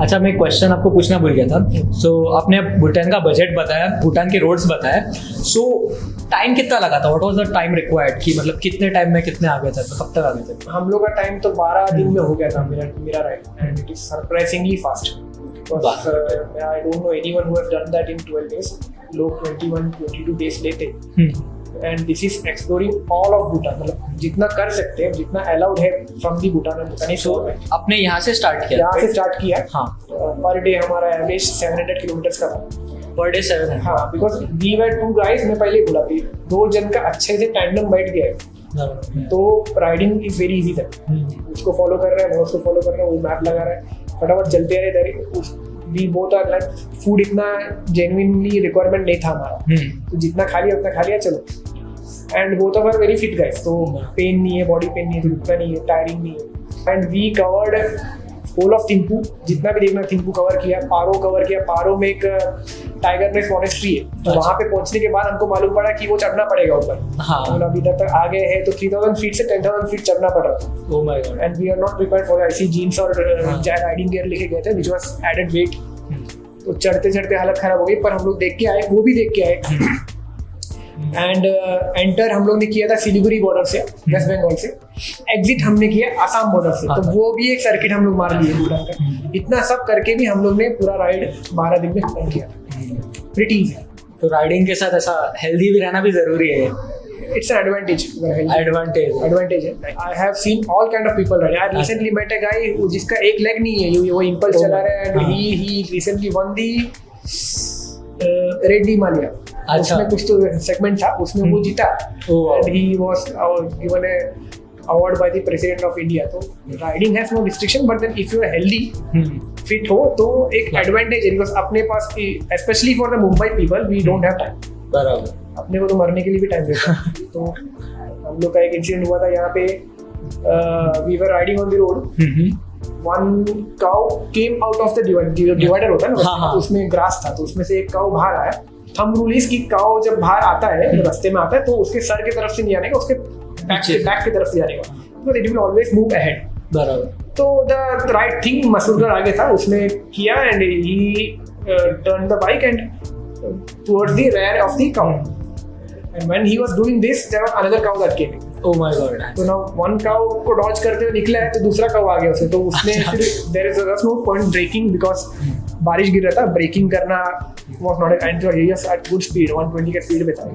अच्छा, मैं क्वेश्चन आपको पूछना भूल गया था। सो आपने भूटान का बजट बताया, भूटान के रोड्स बताया। सो टाइम कितना लगा था? What was the time required कि मतलब कितने टाइम में कितने आ गए थे, कब तक आ गए थे? हम लोग का टाइम तो 12 दिन में हो गया था मेरा ride, and it is surprisingly fast. I don't know anyone who have done that in 12 days। लोग 21-22 days लेते। And this is exploring all of Bhutan, मतलब जितना कर सकते हैं, जितना अलाउड है फ्रॉम दी भूटान एंड भूटानी। सो आपने यहाँ से स्टार्ट किया? यहाँ से स्टार्ट किया। हाँ। पर डे हमारा एवरेज 700 किलोमीटर का था। Per day 700? हाँ, बिकॉज वी वर 2 guys। मैं पहले ही बोला कि 2 जन का अच्छे से टैंडम बैठ गया है, तो राइडिंग इज वेरी इजी था। उसको फॉलो कर रहे हैं, मैं उसको फॉलो कर रहा हूँ, वो मैप लगा रहा है, फटाफट चलते रहे। We both are like, food इतना जेन्युइनली रिक्वायरमेंट नहीं था हमारा, तो जितना खा लिया उतना खा लिया, चलो। And both of are very fit guys, तो पेन नहीं है, बॉडी पेन नहीं है, रुकना नहीं है, टायरिंग नहीं है। And we covered whole of Thimphu, जितना भी देखना थिम्पू कवर किया, पारो कवर किया। पारो में एक टाइगर नेस्ट मॉनेस्ट्री है, तो वहाँ पे पहुंचने के बाद हमको मालूम पड़ा कि वो चढ़ना पड़ेगा ऊपर। हाँ। तो अभी इधर तक आ गए हैं, तो 3000 फीट से 10,000 फीट चढ़ना पड़ रहा था। Oh my god. And we are not prepared for ऐसी जीन्स और राइडिंग गियर लेके गए थे, विच वाज एडेड वेट। तो चढ़ते चढ़ते हालत खराब हो गई, पर हम लोग देख के आए, वो भी देख के आए। एंड एंटर हम लोग ने किया था सिलीगुड़ी बॉर्डर से, वेस्ट बंगाल से। एग्जिट हमने किया आसाम बॉर्डर से, तो वो भी एक सर्किट हम लोग मार लिए भूटान का। इतना सब करके भी हम लोग ने पूरा राइड 12 दिन में खत्म किया। Pretty easy. तो राइडिंग के साथ ऐसा हेल्दी भी रहना भी जरूरी है। It's an advantage. Advantage है। I have seen all kind of people ride. I recently met a guy जिसका एक लेग नहीं है, वो इम्पल्स चला रहा है, and he recently won the red Himalaya. उसमें कुछ तो सेगमेंट था, उसमें वो जीता, and he was given a award by the president of India। तो riding has no restriction, but then if you are healthy, fit हो, तो एक एडवांटेज है, बिकॉज अपने पास, specially for the Mumbai people, we don't have time. बराबर। अपने को तो मरने के लिए भी टाइम देता है। तो हम लोग का एक इंसिडेंट हुआ था यहाँ पे, we were riding on the road, one cow came out of the divider होता है ना, उसमें ग्रास था, तो उसमें से एक काउ बाहर आया। थंब रूल इज कि काउ जब बाहर आता है, रास्ते में आता है, तो उसके सर की तरफ से नहीं आने का, उसके बैक की तरफ से जाने का, तो it will always move ahead. बराबर। तो द राइट थिंग मसूदर आगे था, उसने किया, and he turn the bike and towards the rear of the cow, and when he was doing this, there was another cow that came in. Oh my god। तो now one cow को dodge करते हुए निकला है, तो दूसरा cow आ गया उसे, तो उसने फिर there is no point braking because बारिश गिर रहा था, ब्रेकिंग करना was not, and he was at good speed, 120 के स्पीड पे था।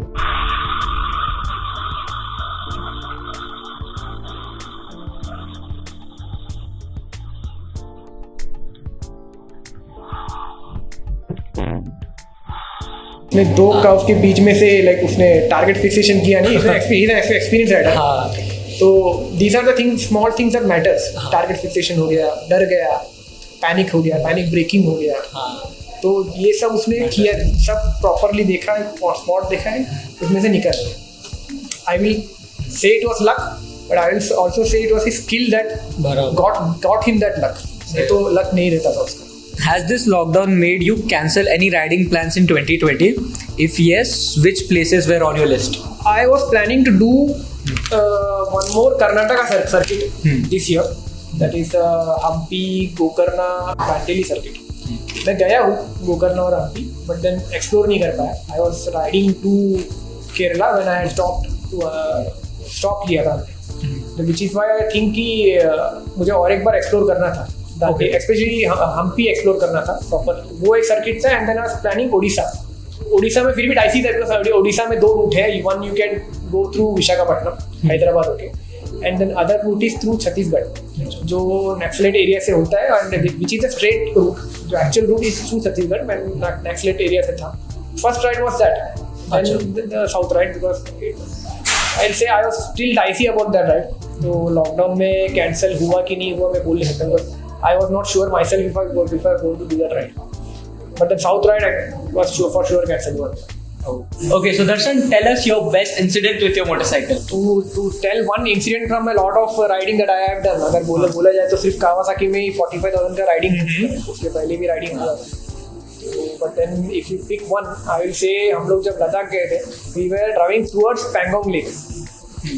उसने 2 काउस के बीच में से लाइक उसने टारगेट फिक्सेशन किया नहीं, एक्सपीरियंस राइडर। हाँ। तो these are the things, small things that matters. Target fixation हो गया, डर गया, पैनिक हो गया, पैनिक ब्रेकिंग हो गया। हाँ। तो ये सब उसने किया, सब प्रॉपरली देखा है, स्पॉट देखा है, उसमें से निकल गया। I will say it was luck, but I will also say it was his skill that got him that luck. ये तो लक नहीं रहता था उसका। Has this lockdown made you cancel any riding plans in 2020? If yes, which places were on your list? I was planning to do one more Karnataka circuit this year. That is Hampi, Gokarna, Bandeli circuit. मैं गया हूँ गोकर्णा और Hampi, but then explore नहीं कर पाया। I was riding to Kerala when I had stop किया था, which is why I think कि मुझे और एक बार explore करना था। स्पेशली हम्पी एक्सप्लोर करना था प्रॉपर, वो एक सर्किट था। And then I was planning Odisha में फिर भी डाइसी था, बिकॉज़ ओडिशा में 2 रूट है, one you can go through Visakhapatnam Hyderabad होके, and then other route is through Chhattisgarh, जो नक्सलेट एरिया से होता है, and which is a straight route. जो actual route is through Chhattisgarh, मैं नक्सलेट एरिया से था। First ride was that, then the south ride, because I will say I was still dicey about that ride. तो lockdown में cancel हुआ कि नहीं हुआ मैं बोल नहीं सकता, because I was not sure myself if I was going to do that ride. But the south ride I was for sure cancelled. Okay, so Darshan, tell us your best incident with your motorcycle. To tell one incident from a lot of riding that I have done, अगर बोला जाए तो सिर्फ Kawasaki में 45,000 का riding, उसके पहले भी राइडिंग हुआ था। But then if you pick one, I will say हम लोग जब लद्दाख गए थे, we were driving towards Pangong Lake.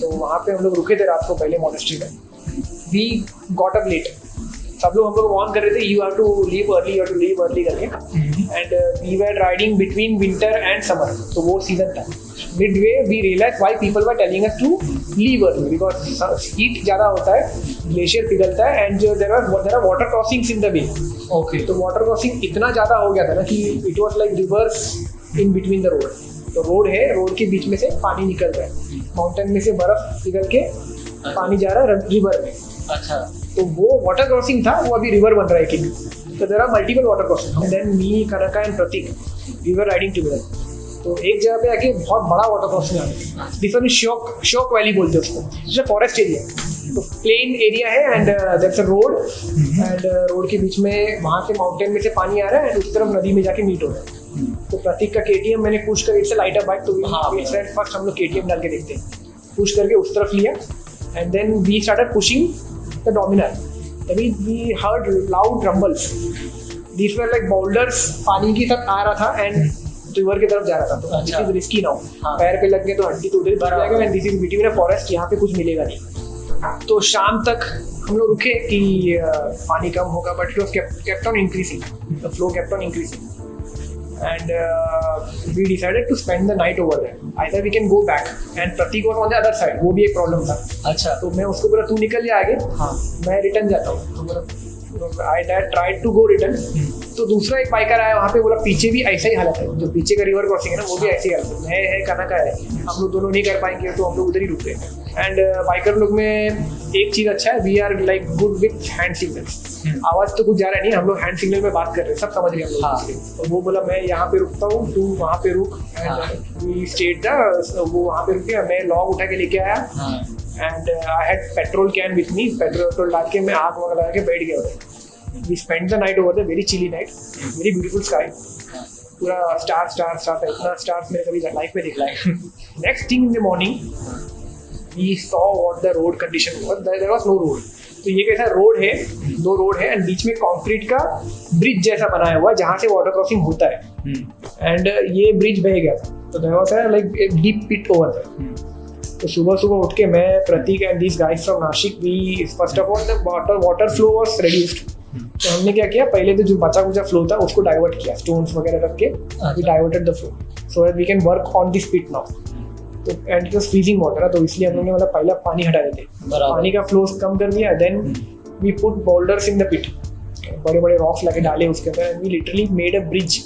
तो वहाँ पे हम लोग रुके थे रात को पहले मोनेस्ट्री में। We got up late. सब लोग हम लोग वार्न कर रहे थे you have to leave early करके, and we were riding between winter and summer, तो वो सीजन था। Midway we realise why people were telling us to leave early, because heat ज़्यादा होता है, ग्लेशियर पिघलता है, and there are water crossings in the way. Okay, तो water crossing इतना ज़्यादा हो गया था ना कि it was like rivers in between the road. तो रोड है, रोड के बीच में से पानी निकल रहा है, माउंटेन में से बर्फ पिघल के पानी जा रहा है रिवर में। अच्छा, तो वो वाटर क्रॉसिंग था, वो अभी रिवर बन रहा है कि तो there are multiple water crossing, and then me, Kanaka and Prateek we were riding together. तो एक जगह पे आके बहुत बड़ा वाटर क्रॉसिंग आ गया, दिस वन शॉक वैली बोलते हैं उसको, इट्स अ फॉरेस्ट एरिया, तो प्लेन एरिया है, and that's a road, and road के बीच में वहाँ से माउंटेन में से पानी आ रहा है, एंड उस तरफ नदी में जाके मीट हो रहा है। तो प्रतीक का केटीएम मैंने पुश कर, इट्स अ लाइटर बाइक, तो फर्स्ट हम लोग केटीएम डाल के देखते हैं, पुश करके उस तरफ लिया, and then we started pushing the Dominar, तभी we heard loud rumbles, this were like boulders, पानी की तरफ आ रहा था एंड रिवर की तरफ जा रहा था। तो दिस इज रिस्की नाउ, पैर पे लग गए तो हड्डी तो उधर भर जाएगा, and this is between a forest, यहाँ पे कुछ मिलेगा नहीं। तो शाम तक हम लोग रुके कि पानी कम होगा, but it was kept on increasing, the flow kept on increasing, and we decided to spend the night over there. Either we can go back, and Pratik was on the other side, वो भी एक problem था। अच्छा, तो मैं उसको बोला तू निकल जा आगे, हाँ, मैं रिटर्न जाता हूँ, तो बोला I tried to go return। तो दूसरा एक बाइकर आया वहाँ पे, बोला पीछे भी ऐसा ही हालत है, जो पीछे का रिवर क्रॉसिंग है ना, वो भी ऐसी हालत है, कनका है, हम लोग दोनों नहीं कर पाएंगे, तो हम लोग उधर ही रुक गए। एंड बाइकर लोग में एक चीज़ अच्छा है, we are like good with hand signals, आवाज़ तो कुछ जा रहा नहीं, हम लोग हैंड सिग्नल में बात कर रहे हैं, सब समझ रहे हैं हम लोग। तो वो बोला मैं यहाँ पे रुकता हूँ, तू वहाँ पे रुक, एंड वी स्टेट था, वो वहाँ पे रुक गया, मैं लॉग उठा के लेके आया, and I had petrol can with me, petrol डाल के मैं आग वगैरह लगा के बैठ गया। We spent the night over there, very chilly night, very beautiful sky, पूरा स्टार था, इतना स्टार्स मैंने कभी लाइफ में देखा है। Next thing in the morning we saw what the road condition was, there was no road। तो ये कैसा रोड है, दो रोड है, एंड बीच में कंक्रीट का ब्रिज जैसा बनाया हुआ है जहाँ से वाटर क्रॉसिंग होता है, एंड ये ब्रिज बह गया था, तो there was a like a deep pit over there। तो सुबह उठ के मैं, Prateek and this guys from Nasik, we first of all the water flow was reduced. तो हमने क्या किया, पहले तो जो बचा कुचा फ्लो था उसको डाइवर्ट किया, स्टोन्स वगैरह रख के we diverted the flow so that we can work on this pit now. तो and it was freezing water, तो इसलिए हम लोगों ने मतलब पहले पानी हटा देते, पानी का फ्लो कम कर दिया, then we put boulders in the pit, बड़े बड़े रॉक्स लगे डाले उसके अंदर, and we literally made a bridge.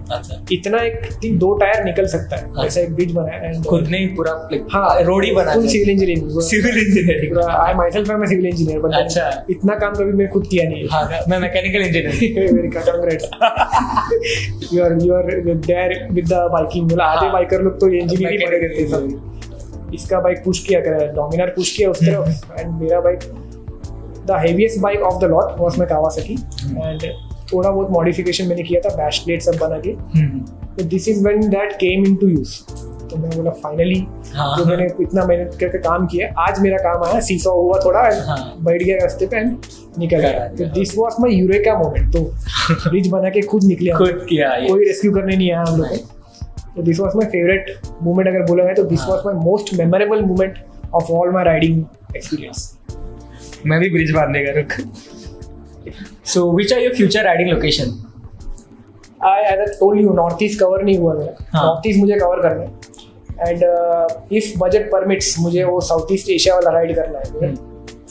अच्छा, इतना एक 2 टायर निकल सकता है ऐसा एक ब्रिज बनाया, एंड खुद ने पूरा हाँ रोड ही बना, full civil engineering, I myself am a civil engineer, but अच्छा, इतना काम कभी मैं खुद किया नहीं है। हाँ, मैं mechanical engineer. Very congrats, you are there with the biking, मतलब आधे बाइकर लोग तो इंजीनियरिंग पढ़े रहते हैं सब। इसका बाइक पुश किया कर, डोमिनार पुश किया उस तरफ, एंड मेरा bike the heaviest bike of the lot was my Kawasaki, and थोड़ा बहुत मॉडिफिकेशन मैंने किया था, बैश प्लेट सब बना के। तो this is when that came into use. तो मैं बोला फाइनली जो मैंने इतना मेहनत करके काम किया, आज मेरा काम आया, सीसॉ हुआ थोड़ा, बैठ गया रास्ते पे एंड निकल गया। तो this was my eureka moment. तो ब्रिज बना के खुद निकले, खुद किया, कोई रेस्क्यू करने नहीं आया हम लोग को। तो this was my favourite moment अगर बोला है तो, this was my most memorable moment of all my riding experience. मैं भी ब्रिज बांधने का रुक। So, which are your future riding location? As I told you, north east cover नहीं हुआ मेरा, नॉर्थ ईस्ट मुझे कवर करना है, एंड इफ बजट परमिट्स मुझे वो साउथ ईस्ट एशिया वाला राइड करना है।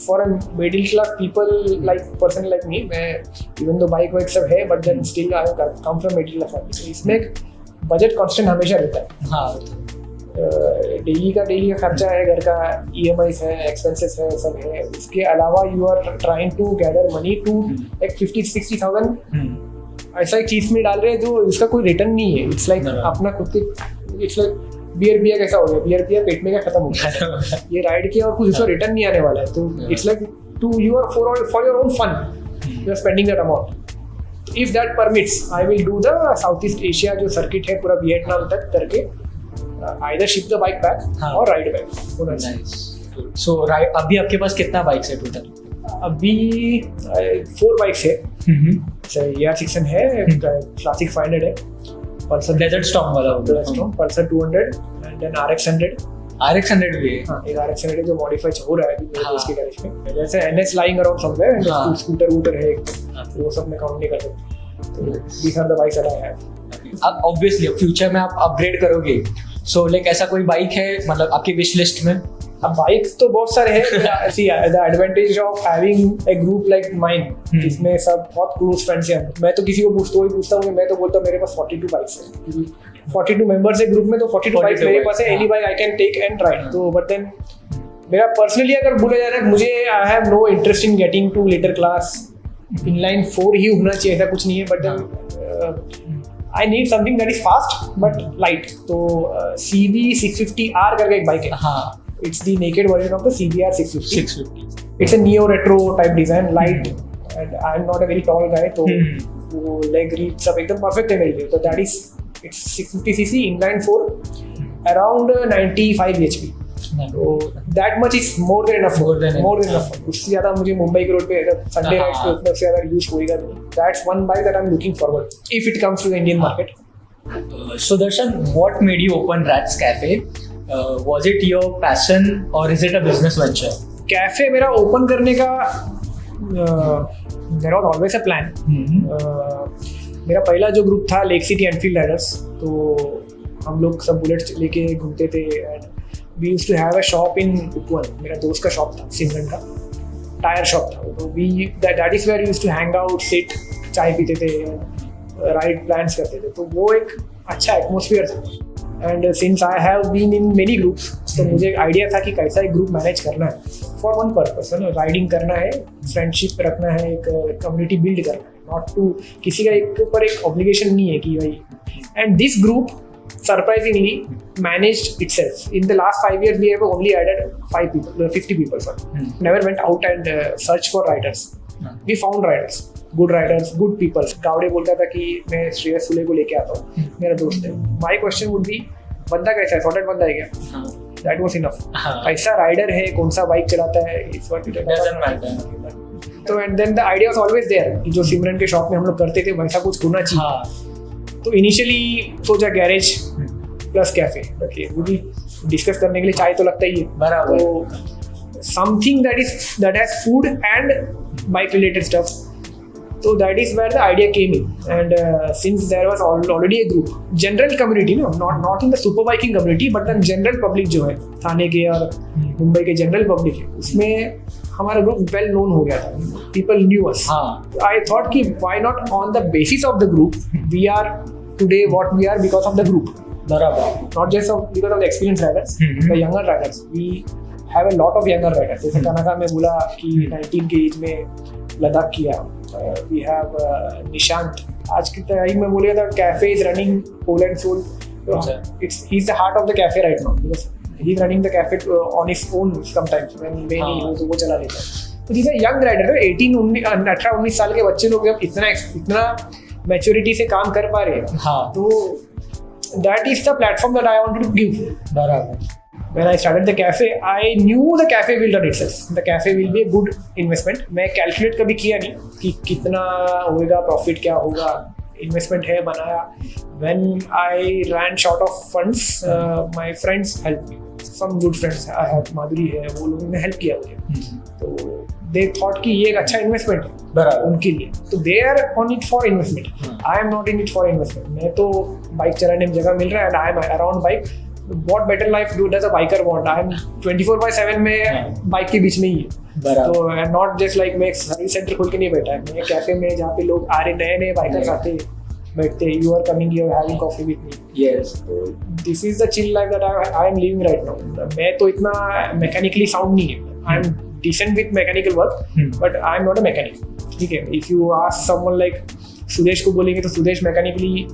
For a middle class people like person like me, मैं इवन दो बाइक वाइक सब है, but then still I come from middle class family, इसमें एक बजट कांस्टेंट हमेशा रहता है। हाँ, डेली का खर्चा है, घर का EMIs है, एक्सपेंसेस है, सब है। इसके अलावा you are trying to gather money to like 50-60,000 ऐसा एक चीज में डाल रहे हैं जो इसका कोई रिटर्न नहीं है। इट्स लाइक अपना खुद के, इट्स लाइक बियर पिया कैसा हो गया, बियर पिया पेट में क्या खत्म हो गया, ये राइड किया और कुछ इसका रिटर्न नहीं आने वाला है। तो it's like to you are for your own fun you are spending that amount. If that permits I will do the south east Asia जो सर्किट है पूरा वियतनाम तक करके, either ship the bike back or ride back। Nice. So अभी आपके पास कितना bikes है total? अभी 4 बाइक्स है। ER6 है, क्लासिक 500 है, पल्सर डेजर्ट स्टॉर्म वाला, Pulsar 200 and then RX 100 RX-100 भी है। हाँ, एक RX 100 जो मॉडिफाई हो रहा है अभी मेरे हाँ। दोस्त के गैरेज में, जैसे NS lying around somewhere and हाँ। स्कूटर वूटर है हाँ। तो वो सब मैं काउंट नहीं कर सकता। तो these are the bikes that I have. अब ऑब्वियसली फ्यूचर में आप अपग्रेड करोगे, सो लाइक ऐसा कोई बाइक है मतलब आपकी विश लिस्ट में? अब बाइक्स तो बहुत सारे हैं। See the advantage of having a group like mine जिसमें सब बहुत क्लोज फ्रेंड्स हैं। मैं तो किसी को पूछता हूँ, मैं तो बोलता हूँ मेरे पास 42 बाइक्स हैं, 42 मेंबर्स है ग्रुप में, तो 42 बाइक्स मेरे पास है। Any bike I can take and ride. तो बट देन मेरा पर्सनली अगर बोला जा रहा है, मुझे I have no interest in getting to letter class. Inline 4 ही होना चाहिए, ऐसा कुछ नहीं है, but I need something that is fast but light. तो CB 650R करके एक बाइक है। हाँ, It's the naked version of the CBR 650. 650। It's a neo retro type design, light, and I'm not a very tall guy, तो वो leg reach सब एकदम perfect है मेरे लिए। तो that is it's 650cc inline 4 around 95 HP. तो that much is more than enough. More than enough. उससे ज़्यादा मुझे मुंबई के रोड पे Sunday rides पे उतना से ज़्यादा यूज होएगा नहीं। That's one bike that I'm looking forward if it comes to the Indian market. So Darshan, what made you open Rats Cafe? Was it your passion or is it a business venture? Cafe मेरा open करने का there was always a plan. मेरा पहला जो group था lake city Enfield Riders, तो हम लोग सब बुलेट्स लेके घूमते थे and we used to have a shop in Upvan. मेरा दोस्त का शॉप था, सिमरन का टायर शॉप था। तो we that is where used to hang out, sit, चाय पीते थे, राइड प्लान्स करते थे। तो वो एक अच्छा एटमोसफियर था। And since I have been in many groups, तो मुझे एक आइडिया था कि कैसा एक ग्रुप मैनेज करना है फॉर वन पर्पस, राइडिंग करना है, फ्रेंडशिप रखना है, एक कम्युनिटी बिल्ड करना है, नॉट टू किसी का एक ऊपर एक ऑब्लिगेशन नहीं है कि भाई। And this group surprisingly managed itself. In the last 5 years, we have only added 50 people. Never went out and searched for riders. We found riders, good people. Gawde बोलता था कि मैं श्रेयस सुले को लेके आता हूँ, मेरा दोस्त है। My question would be, बंदा कैसा है? सॉर्टेड बंदा है क्या? That was enough. कैसा राइडर है, कौन सा बाइक चलाता है, इस वक्त doesn't matter. तो and then the idea was always there कि जो सिमरन के शॉप में हम लोग करते थे वैसा कुछ होना चाहिए। तो इनिशियली सोचा गैरेज प्लस कैफे रखिए, वो भी डिस्कस करने के लिए चाय तो लगता ही है बराबर। तो something that has food and bike related stuff, तो that is where the idea came in. And since there was already a group, general community, not in the super biking community but the general public जो है थाने के और मुंबई के general public है, उसमें हमारा group well known हो गया था, people knew us. I thought कि why not on the basis of the group, we are today what we are because of the group, not just because of the experience riders, the younger riders. We have a lot of younger riders, जैसे कनका में बोला कि 19 के as में लद्दाख किया। We have Nishant, आज की तारीख में बोलेगा तो cafe is running whole and soul, it's he is the heart of the cafe right now, because he is running the cafe on his own sometimes when नहीं हो तो वो चला लेता है। तो these are young riders, 18-19 साल के बच्चे लोग जब इतना मैच्योरिटी से काम कर पा रहे हैं, तो that is the platform that I wanted to give. बराबर। When I started the cafe, I knew the cafe will run itself. The cafe will be a good investment. मैं calculate कभी किया नहीं कि कितना होगा, profit क्या होगा, इन्वेस्टमेंट है बनाया। When I ran short of funds, my friends helped me. Some good friends, I have माधुरी है, वो लोगों ने हेल्प किया मुझे। तो they thought कि ये एक अच्छा इन्वेस्टमेंट है उनके लिए, तो they are on it for investment. I am not in it for investment. मैं तो बाइक चलाने में जगह मिल रहा है and I am around bike. What better life does a biker want? I am 24/7 में बाइक के बीच में ही है। तो नॉट जस्ट लाइक मैं सर्विस सेंटर खोल के नहीं बैठा है, मैं कैफे में जहाँ पे लोग आ रहे नए बाइकर्स आते बैठते, you are coming, you are having coffee with me. Yes, this is the chill life that I am living right now. मैं तो इतना मैकेनिकली साउंड नहीं है, I am decent with mechanical work but I am not a mechanic. ठीक है, if you ask someone like Sudesh को बोलेंगे तो सुदेश मैकेनिकली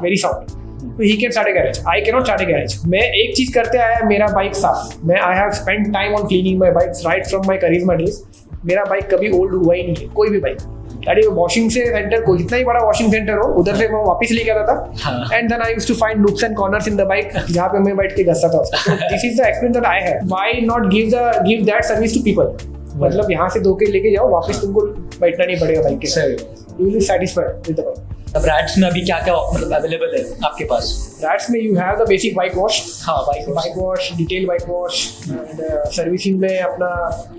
वेरी साउंड, तो he can start a garage, I can not start a garage. मैं एक चीज करते आया, मेरा बाइक साफ, मैं I have spend time on cleaning my bike right from my Karizma days. मेरा बाइक कभी ओल्ड हुआ ही नहीं है, कोई भी बाइक। दैट वॉशिंग से सेंटर को जितना ही बड़ा वॉशिंग सेंटर हो उधर से मैं वापस लेके आता था, and then I used to find nooks and corners in the bike जहाँ पे मैं बैठ के घसता था। This is the experience that I have. Why not give that service to people? मतलब यहाँ से धो के लेके जाओ, वापस तुमको बैठना नहीं पड़ेगा बाइक के साथ, you will be satisfied with the bike. अब रैट्स में अभी क्या क्या मतलब अवेलेबल है आपके पास? रैट्स में you have the basic bike wash, हाँ, bike wash, detail bike wash, and servicing में अपना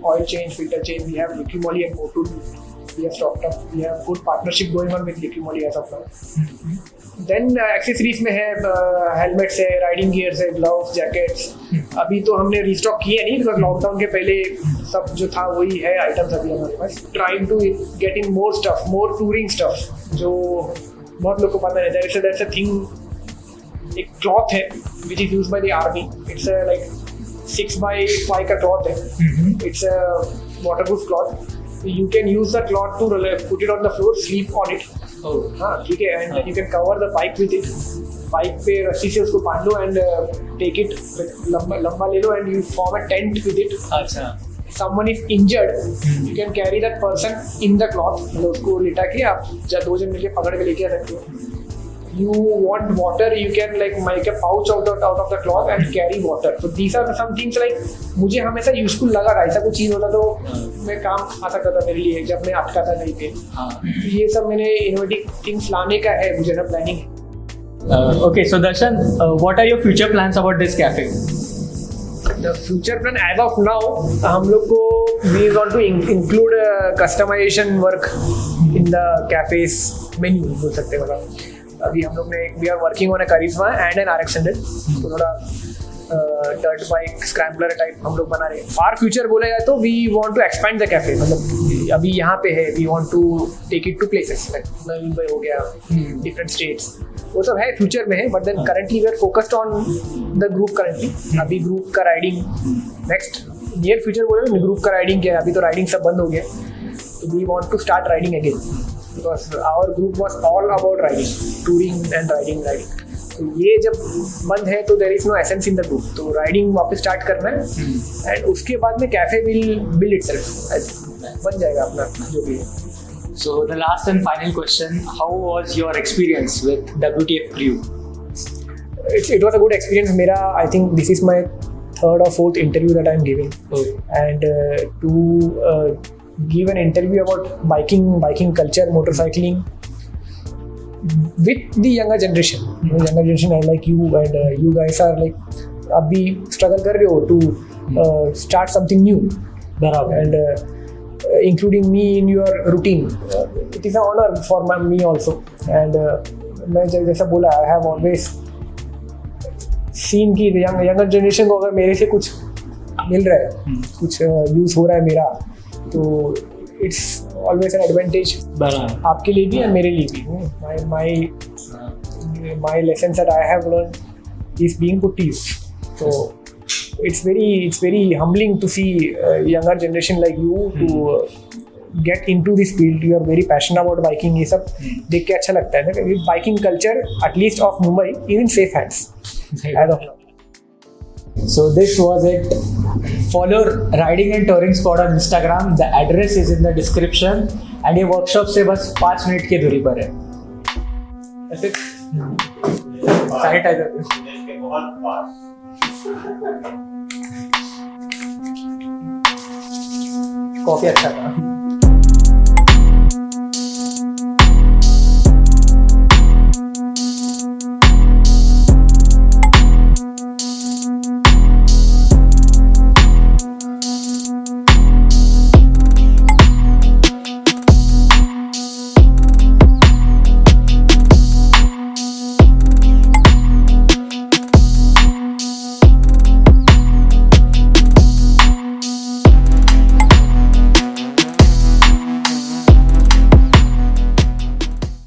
oil change, filter change, we have Liqui Moly and Motul, we have stocked up, we have good partnership going on with Liqui Moly as of now. Then accessories में है helmets है, riding gears है, gloves, jackets. अभी तो हमने restock किए नहीं because lockdown के पहले सब जो था वही है आइटम्स अभी हमारे पास। Trying to get in more stuff, more touring stuff, जो बहुत लोग को पता नहीं। दैट्स अ थिंग, एक क्लॉथ है which is used by the army, it's like 6x5 का क्लॉथ है, it's a waterproof cloth, you can use the cloth to put it on the floor, sleep on it. हाँ ठीक है, and then you can cover the bike with it. Bike पे रस्सी से उसको बांध लो एंड टेक इट, लंबा ले लो and you form a tent with it. अच्छा, someone is injured, you can carry that person in the cloth, मतलब उसको लिटा के आप जब 2 जन मिलके पकड़ के लेके आ सकते हो। You want water, you can like make a pouch out of the cloth and carry water. So these are some things like मुझे हमेशा यूजफुल लगा था। ऐसा कुछ चीज़ होता तो मैं काम आ सकता था मेरे लिए जब मैं अटका था कहीं पे। ये सब मैंने इनोवेटिव थिंग्स लाने का है मुझे ना प्लानिंग है। Okay, so Darshan, what are your future plans about this cafe? The future plan as of now, हम लोग को we want to include customization work in the cafes menu बोल सकते हैं। मतलब अभी हम लोग ने we are working on a Karizma and an RX100, तो थोड़ा डर्ट बाइक स्क्रैम्बलर टाइप हम लोग बना रहे हैं। फार फ्यूचर बोलेगा तो we want to expand the cafe, मतलब अभी यहाँ पे है, we want to take it to places like Navi Mumbai हो गया, डिफरेंट स्टेट्स, वो सब है फ्यूचर में है। But then currently we are focused on the group currently. अभी ग्रुप का राइडिंग नेक्स्ट नियर फ्यूचर बोले, ग्रुप का राइडिंग क्या है, अभी तो राइडिंग सब बंद हो गया, तो we want to start riding again because our group was all about riding, touring and riding. तो ये जब बंद है तो there is no essence in the group, तो राइडिंग वापस स्टार्ट करना है एंड उसके बाद में कैफे will build itself, बन जाएगा अपना जो भी है। So the last and final question, how was your experience with WTF crew? It was a good experience. मेरा I think this is my 3rd or 4th interview that I am giving, and to give an interview about biking culture, motorcycling with the younger generation. Younger generation, I like you, and you guys are like abhi struggle kar rahe ho to start something new, and including me in your routine. It is an honor for me also, and मैं जैसा बोला, I have always seen कि younger generation को अगर मेरे से कुछ मिल रहा है, कुछ यूज हो रहा है मेरा, तो इट्स ऑलवेज एन एडवांटेज आपके लिए भी और मेरे लिए भी। My lesson that I have learn is being put to use, तो it's very humbling to see younger generation like you to get into this field. You are very passionate about biking, ये सब देख के अच्छा लगता है। Biking culture at least of Mumbai is in safe hands as of now. So this was it. Follow Riding and Touring Squad on Instagram. The address is in the description. And ये workshop से बस 5 मिनट की दूरी पर है। Sanitiser coffee अच्छा था।